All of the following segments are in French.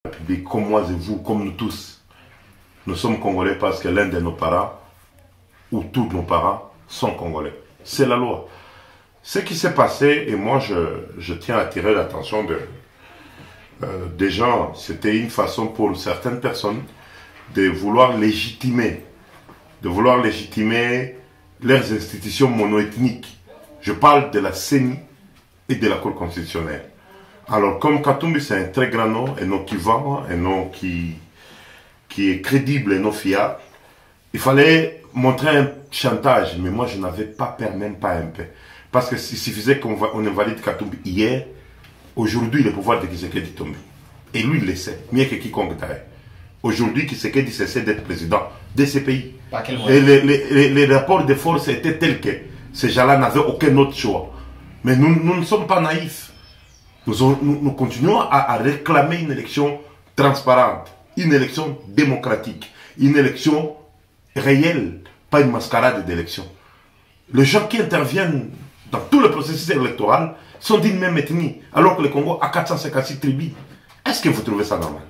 République, comme moi et vous, comme nous tous, nous sommes Congolais parce que l'un de nos parents, ou tous nos parents, sont Congolais. C'est la loi. Ce qui s'est passé, et moi je tiens à attirer l'attention des gens, c'était une façon pour certaines personnes de vouloir légitimer leurs institutions monoethniques. Je parle de la CENI et de la Cour constitutionnelle. Alors, comme Katumbi, c'est un très grand nom, un nom qui vend, un nom qui est crédible et non fiable, il fallait montrer un chantage. Mais moi, je n'avais pas peur, même pas un peu. Parce qu'il suffisait qu'on invalide Katumbi hier, aujourd'hui, le pouvoir de Tshisekedi tombe. Et lui, il le sait, mieux que quiconque d'ailleurs. Aujourd'hui, Tshisekedi cessait d'être président de ce pays. Et les rapports de force étaient tels que ces gens-là n'avaient aucun autre choix. Mais nous ne sommes pas naïfs. Nous continuons à réclamer une élection transparente, une élection démocratique, une élection réelle, pas une mascarade d'élection. Les gens qui interviennent dans tout le processus électoral sont d'une même ethnie, alors que le Congo a 456 tribus. Est-ce que vous trouvez ça normal?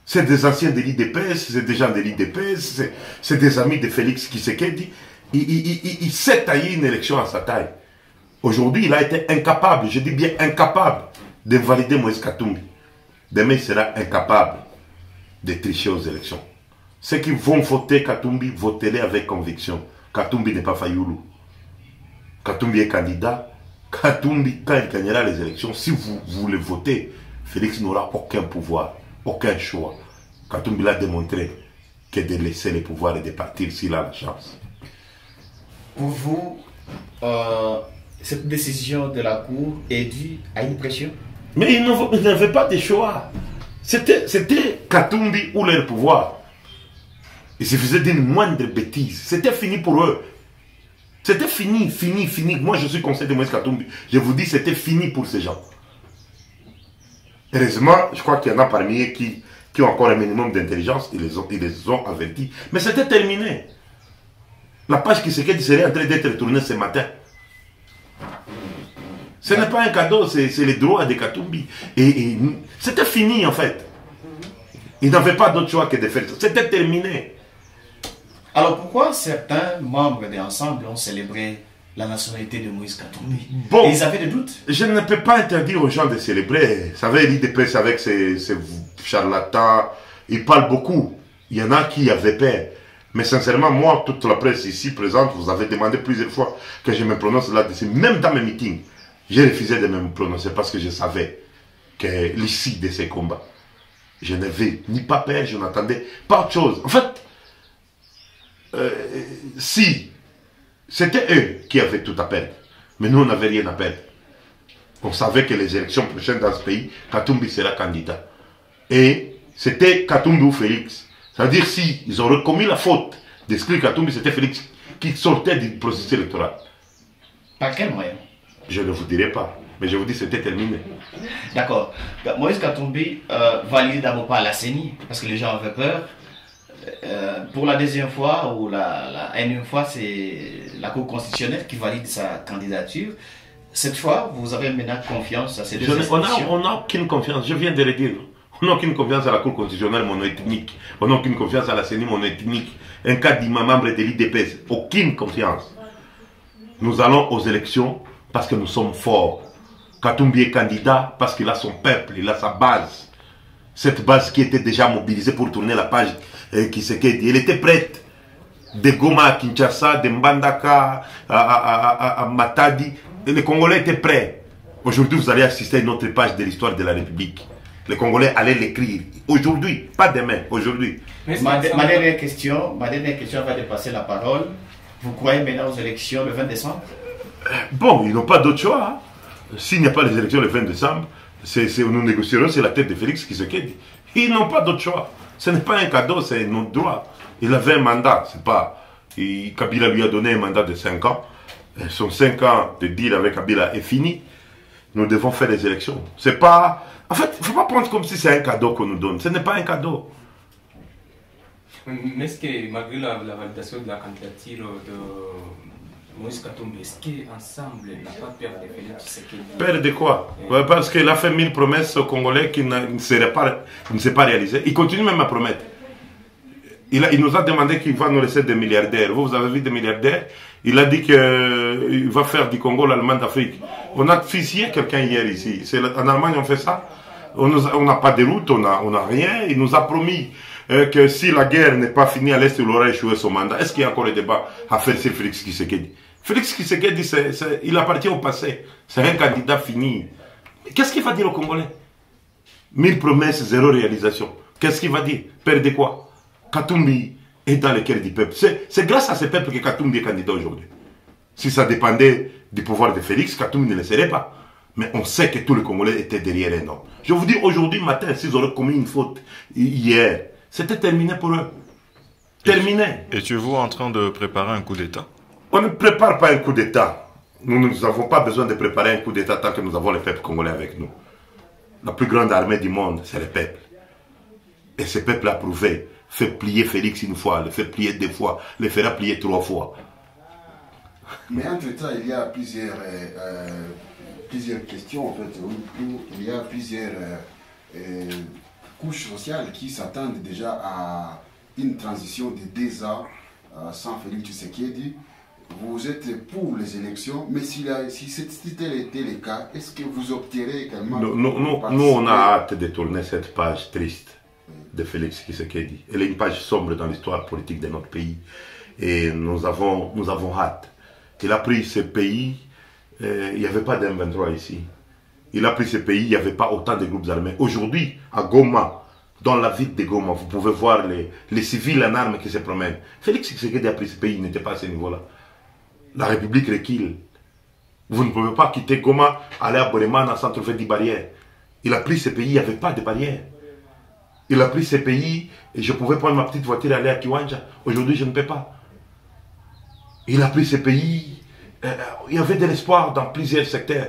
C'est des anciens de l'IDPS, c'est des gens de l'IDPS, c'est des amis de Félix Tshisekedi. Il s'est taillé une élection à sa taille. Aujourd'hui, il a été incapable, je dis bien incapable, de valider Moïse Katumbi. Demain, il sera incapable de tricher aux élections. Ceux qui vont voter Katumbi, votez-les avec conviction. Katumbi n'est pas Fayoulou. Katumbi est candidat. Katumbi, quand il gagnera les élections, si vous le votez, Félix n'aura aucun pouvoir, aucun choix. Katumbi l'a démontré que de laisser le pouvoir et de partir s'il a la chance. Pour vous, cette décision de la Cour est due à une pression? Mais ils n'avaient pas de choix. C'était Katumbi ou leur pouvoir. Il suffisait d'une moindre bêtise. C'était fini pour eux. C'était fini. Moi, je suis conseiller de Moïse Katumbi. Je vous dis, c'était fini pour ces gens. Heureusement, je crois qu'il y en a parmi eux qui ont encore un minimum d'intelligence. Ils les ont avertis. Mais c'était terminé. La page qui serait en train d'être tournée ce matin. Ce n'est pas un cadeau, c'est les droits de Katumbi. Et c'était fini en fait. Ils n'avaient pas d'autre choix que de faire ça. C'était terminé. Alors pourquoi certains membres de l'ensemble ont célébré la nationalité de Moïse Katumbi? Bon, et ils avaient des doutes? Je ne peux pas interdire aux gens de célébrer. Vous savez, l'IDPS avec ses charlatans, ils parlent beaucoup. Il y en a qui avaient peur. Mais sincèrement, moi, toute la presse ici présente, vous avez demandé plusieurs fois que je me prononce là-dessus. Même dans mes meetings, j'ai refusé de me prononcer parce que je savais que l'issue de ces combats, je n'avais ni pas peur, je n'attendais pas autre chose. En fait, si c'était eux qui avaient tout à perdre, mais nous, on n'avait rien à perdre. On savait que les élections prochaines dans ce pays, Katumbi sera candidat. Et c'était Katumbi ou Félix. C'est-à-dire, s'ils auraient commis la faute d'exclure Katumbi, c'était Félix qui sortait du processus électoral. Par quel moyen? Je ne vous dirai pas, mais je vous dis c'était terminé. D'accord. Moïse Katumbi valide d'abord pas la CENI, parce que les gens avaient peur. Pour la deuxième fois, ou la énième fois, c'est la Cour constitutionnelle qui valide sa candidature. Cette fois, vous avez maintenant confiance à ces deux institutions? On n'a aucune confiance, je viens de le dire. On n'a aucune confiance à la Cour constitutionnelle monoethnique. On n'a aucune confiance à la CENI monoethnique. Un cas membre de l'IDPS. Aucune confiance. Nous allons aux élections parce que nous sommes forts. Katumbi est candidat parce qu'il a son peuple, il a sa base. Cette base qui était déjà mobilisée pour tourner la page Tshisekedi. Elle était prête. De Goma à Kinshasa, de Mbandaka à Matadi. Et les Congolais étaient prêts. Aujourd'hui, vous allez assister à une autre page de l'histoire de la République. Les Congolais allaient l'écrire. Aujourd'hui, pas demain, aujourd'hui. Ma dernière question va dépasser la parole. Vous croyez maintenant aux élections le 20 décembre? Bon, ils n'ont pas d'autre choix. Hein. S'il n'y a pas les élections le 20 décembre, nous négocierons sur la tête de Félix Tshisekedi. Ils n'ont pas d'autre choix. Ce n'est pas un cadeau, c'est notre droit. Il avait un mandat. C'est pas. Kabila lui a donné un mandat de 5 ans. Son 5 ans de deal avec Kabila est fini. Nous devons faire les élections. C'est pas. En fait, il ne faut pas prendre comme si c'est un cadeau qu'on nous donne. Ce n'est pas un cadeau. Mais est-ce que malgré la validation de la candidature Moïse Katumbi, est-ce qu'ensemble n'a pas peur de Félix Tshisekedi? Peur de quoi? Parce qu'il a fait 1000 promesses aux Congolais qui ne s'est pas réalisées. Il continue même à promettre. Il nous a demandé qu'il va nous laisser des milliardaires. Vous avez vu des milliardaires? Il a dit qu'il va faire du Congo l'Allemagne d'Afrique. On a fusillé quelqu'un hier ici. En Allemagne, on fait ça. On n'a pas de route, on n'a rien. Il nous a promis que si la guerre n'est pas finie à l'Est, il aura échoué son mandat. Est-ce qu'il y a encore des débats à faire sur Félix Tshisekedi? Félix Tshisekedi, il appartient au passé. C'est un candidat fini. Qu'est-ce qu'il va dire aux Congolais? 1000 promesses, 0 réalisation. Qu'est-ce qu'il va dire? Peur de quoi? Katumbi est dans le cœur du peuple. C'est grâce à ce peuple que Katumbi est candidat aujourd'hui. Si ça dépendait du pouvoir de Félix, Katumbi ne le serait pas. Mais on sait que tous les Congolais étaient derrière un homme. Je vous dis, aujourd'hui matin, s'ils auraient commis une faute hier, c'était terminé pour eux. Terminé. Et tu es vous en train de préparer un coup d'État? On ne prépare pas un coup d'État. Nous n'avons pas besoin de préparer un coup d'État tant que nous avons le peuple congolais avec nous. La plus grande armée du monde, c'est le peuple. Et ce peuple a prouvé, fait plier Félix une fois, le fait plier 2 fois, le fera plier 3 fois. Mais entre-temps, il y a plusieurs questions, en fait, où il y a plusieurs couches sociales qui s'attendent déjà à une transition de 2 ans sans Félix Tshisekedi. Vous êtes pour les élections, mais si tel était le cas, est-ce que vous opterez également? Nous, on a hâte de tourner cette page triste de Félix Tshisekedi. Elle est une page sombre dans l'histoire politique de notre pays. Et nous avons hâte. Il a pris ce pays, il n'y avait pas d'M23 ici. Il a pris ce pays, il n'y avait pas autant de groupes armés. Aujourd'hui, à Goma, dans la ville de Goma, vous pouvez voir les civils en armes qui se promènent. Félix Tshisekedi a pris ce pays, il n'était pas à ce niveau-là. La République recule. Vous ne pouvez pas quitter Goma, aller à Boremana sans trouver des barrières. Il a pris ce pays, il n'y avait pas de barrières. Il a pris ce pays et je pouvais prendre ma petite voiture et aller à Kiwanja. Aujourd'hui, je ne peux pas. Il a pris ce pays, il y avait de l'espoir dans plusieurs secteurs.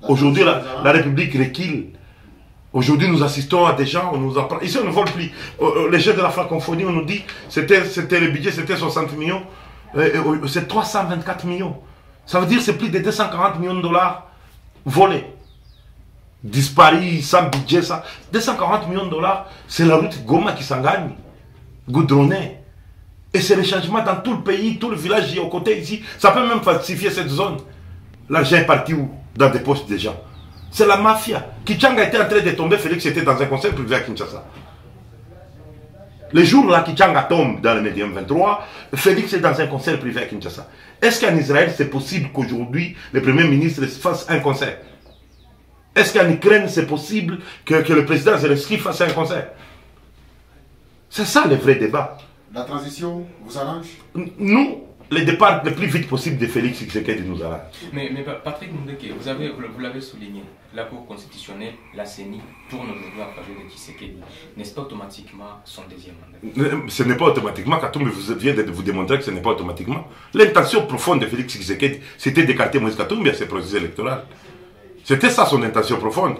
Aujourd'hui, la République recule. Aujourd'hui, nous assistons à des gens, on nous apprend. Ici, on ne vole plus. Les jeunes de la francophonie, on nous dit, c'était le budget, c'était 60 millions. C'est 324 millions. Ça veut dire que c'est plus de 240 millions de dollars volés. Disparus, sans budget, ça. 240 millions de dollars, c'est la route Goma qui s'en gagne. Goudronnée. Et c'est le changement dans tout le pays, tout le village est aux côtés ici. Ça peut même falsifier cette zone. L'argent est parti où? Dans des postes des gens. C'est la mafia. Kichanga était en train de tomber, Félix était dans un conseil privé à Kinshasa. Le jour là Kichanga tombe dans le médium 23, Félix est dans un conseil privé à Kinshasa. Est-ce qu'en Israël c'est possible qu'aujourd'hui le Premier ministre fasse un concert? Est-ce qu'en Ukraine c'est possible que le président Zelensky fasse un concert? C'est ça le vrai débat. La transition vous arrange? Nous, le départ le plus vite possible de Félix Tshisekedi nous arrange. Mais Patrick Mundeke, vous l'avez souligné, la Cour constitutionnelle, la CENI, tourne aujourd'hui en faveur de Tshisekedi. N'est-ce pas automatiquement son deuxième mandat? Ce n'est pas automatiquement, Katumbi vient de vous démontrer que ce n'est pas automatiquement. L'intention profonde de Félix Tshisekedi, c'était d'écarter Moïse Katumbi à ce processus électoral. C'était ça son intention profonde.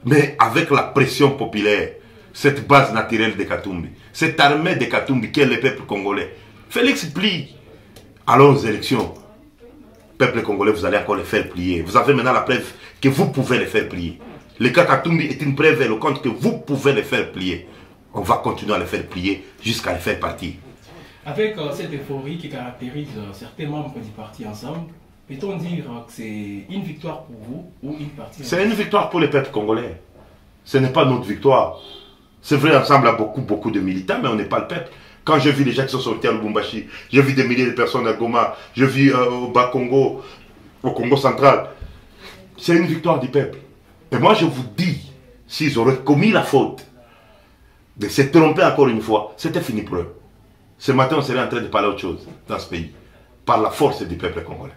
Mais avec la pression populaire, cette base naturelle de Katumbi, cette armée de Katumbi qui est le peuple congolais, Félix plie. Allons aux élections. Peuple congolais, vous allez encore les faire plier. Vous avez maintenant la preuve que vous pouvez les faire plier. Le cas Katumbi est une preuve éloquente que vous pouvez les faire plier. On va continuer à les faire plier jusqu'à les faire partir. Avec cette euphorie qui caractérise certains membres du parti Ensemble, peut-on dire que c'est une victoire pour vous ou une partie? C'est une victoire pour le peuple congolais. Ce n'est pas notre victoire. C'est vrai, Ensemble a beaucoup de militants, mais on n'est pas le peuple. Quand j'ai vu les gens qui sont sortis à Lubumbashi, j'ai vu des milliers de personnes à Goma, j'ai vu au Bas-Congo, au Congo central. C'est une victoire du peuple. Et moi je vous dis, s'ils auraient commis la faute de se tromper encore une fois, c'était fini pour eux. Ce matin on serait en train de parler autre chose dans ce pays, par la force du peuple congolais.